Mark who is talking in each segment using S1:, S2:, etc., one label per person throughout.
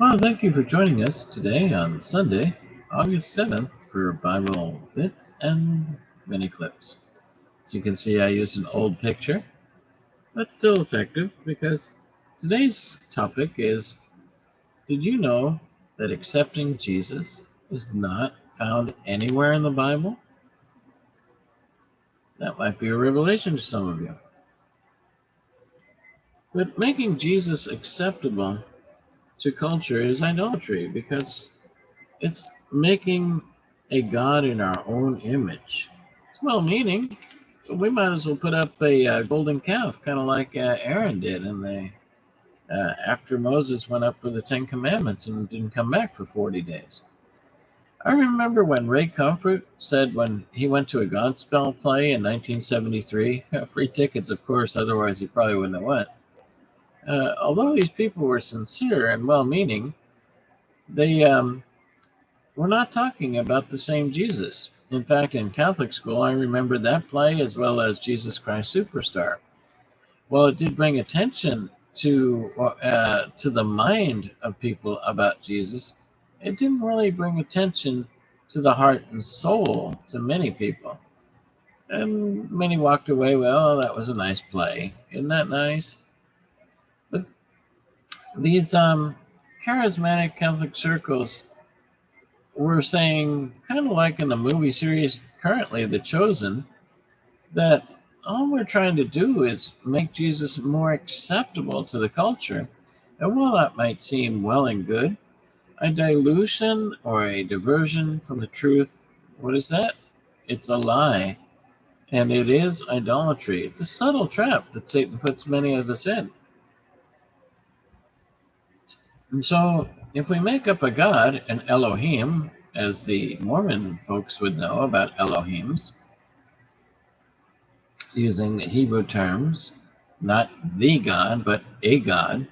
S1: Well, thank you for joining us today on Sunday, August 7th for Bible Bits and Mini Clips. As you can see, I used an old picture, but still effective because today's topic is, did you know that accepting Jesus is not found anywhere in the Bible? That might be a revelation to some of you. But making Jesus acceptable to culture is idolatry because it's making a God in our own image. It's well-meaning, but we might as well put up a golden calf, kind of like Aaron did, and after Moses went up for the Ten Commandments and didn't come back for 40 days. I remember when Ray Comfort said when he went to a Godspell play in 1973, free tickets, of course, otherwise he probably wouldn't have went. Although these people were sincere and well-meaning, they we're not talking about the same Jesus. In fact, in Catholic school, I remember that play as well as Jesus Christ Superstar. Well, it did bring attention to the mind of people about Jesus. It didn't really bring attention to the heart and soul to many people. And many walked away, well, that was a nice play. Isn't that nice? But these charismatic Catholic circles we're saying, kind of like in the movie series currently, The Chosen, that all we're trying to do is make Jesus more acceptable to the culture. And while that might seem well and good, a dilution or a diversion from the truth, what is that? It's a lie. And it is idolatry. It's a subtle trap that Satan puts many of us in. And so if we make up a God, an Elohim, as the Mormon folks would know about Elohims, using the Hebrew terms, not the God, but a God,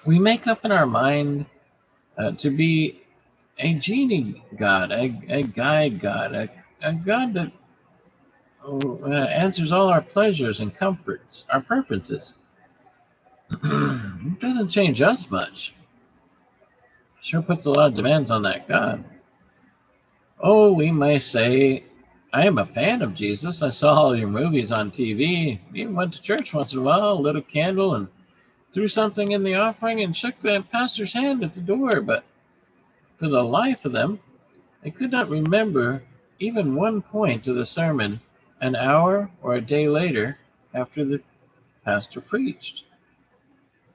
S1: we make up in our mind to be a genie God, a guide God, a God that answers all our pleasures and comforts, our preferences. It doesn't change us much. Sure puts a lot of demands on that God. Oh, we may say, I am a fan of Jesus. I saw all your movies on TV. Even went to church once in a while, lit a candle and threw something in the offering and shook the pastor's hand at the door. But for the life of them, they could not remember even one point of the sermon an hour or a day later after the pastor preached.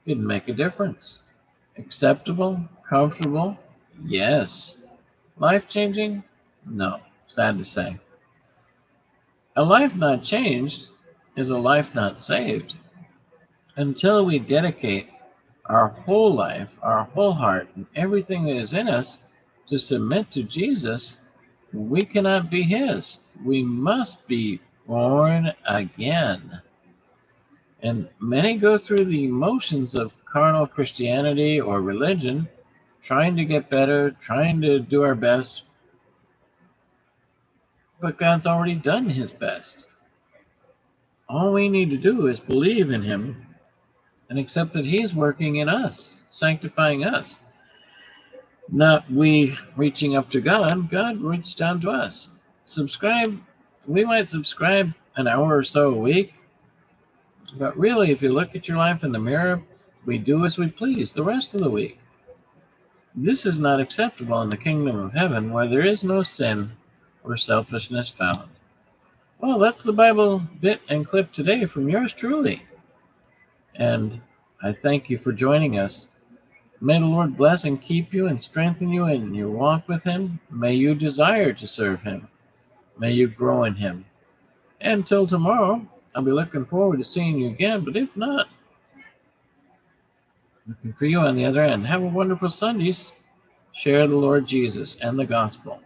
S1: Didn't make a difference. Acceptable? Comfortable? Yes. Life-changing? No. Sad to say. A life not changed is a life not saved. Until we dedicate our whole life, our whole heart, and everything that is in us to submit to Jesus, we cannot be His. We must be born again. And many go through the motions of carnal Christianity or religion, trying to get better, trying to do our best, but God's already done His best. All we need to do is believe in Him and accept that He's working in us, sanctifying us. Not we reaching up to God, God reached down to us. Subscribe, we might subscribe an hour or so a week, but really, if you look at your life in the mirror, we do as we please the rest of the week. This is not acceptable in the kingdom of heaven, where there is no sin or selfishness found. Well, that's the Bible bit and clip today from yours truly. And I thank you for joining us. May the Lord bless and keep you and strengthen you in your walk with Him. May you desire to serve Him. May you grow in Him. Until tomorrow, I'll be looking forward to seeing you again, but if not, looking for you on the other end. Have a wonderful Sundays. Share the Lord Jesus and the gospel.